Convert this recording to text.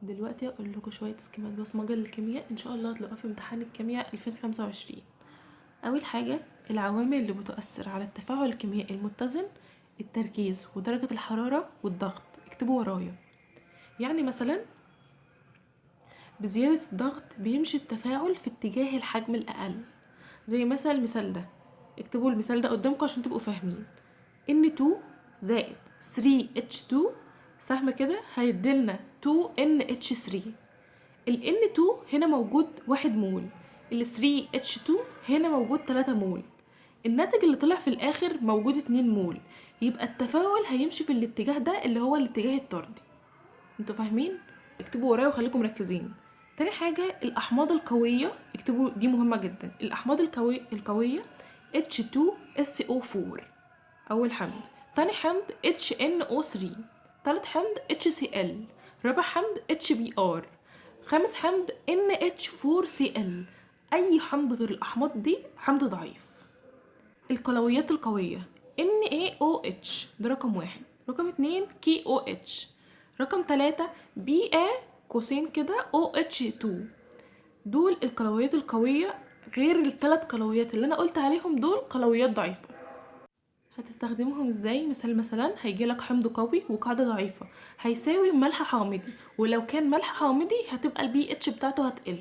دلوقتي اقول لكم شويه سكيمات بصمجه للكيمياء ان شاء الله هتلاقوها في امتحان الكيمياء 2025. اول حاجه العوامل اللي بتؤثر على التفاعل الكيميائي المتزن: التركيز ودرجه الحراره والضغط. اكتبوا ورايا. يعني مثلا بزياده الضغط بيمشي التفاعل في اتجاه الحجم الاقل، زي مثلا المثال ده. اكتبوا المثال ده قدامكم عشان تبقوا فاهمين. N2 زائد 3H2 سهم كده هيديلنا 2NH3. ال N2 هنا موجود 1 مول، ال 3H2 هنا موجود 3 مول، الناتج اللي طلع في الاخر موجود 2 مول. يبقى التفاعل هيمشي في الاتجاه ده اللي هو الاتجاه الطردي. انتوا فاهمين؟ اكتبوا ورايا وخليكم مركزين. تاني حاجة الأحماض القوية، اكتبوا دي مهمة جدا. الأحماض القوية H2SO4 أول حمض، تاني حمض HNO3، تالت حمض HCl، رابع حمض HBr، خامس حمض NH4Cl. أي حمض غير الأحماض دي حمض ضعيف. القلويات القوية NaOH ده رقم 1، رقم 2 KOH، رقم 3 BA قوسين كده OH2. دول القلويات القوية، غير الثلاث قلويات اللي أنا قلت عليهم دول قلويات ضعيفة. هتستخدمهم ازاي؟ مثلا هيجيلك حمض قوي وقاعدة ضعيفة هيساوي ملح حامضي، ولو كان ملح حامضي هتبقى البي اتش بتاعته هتقل.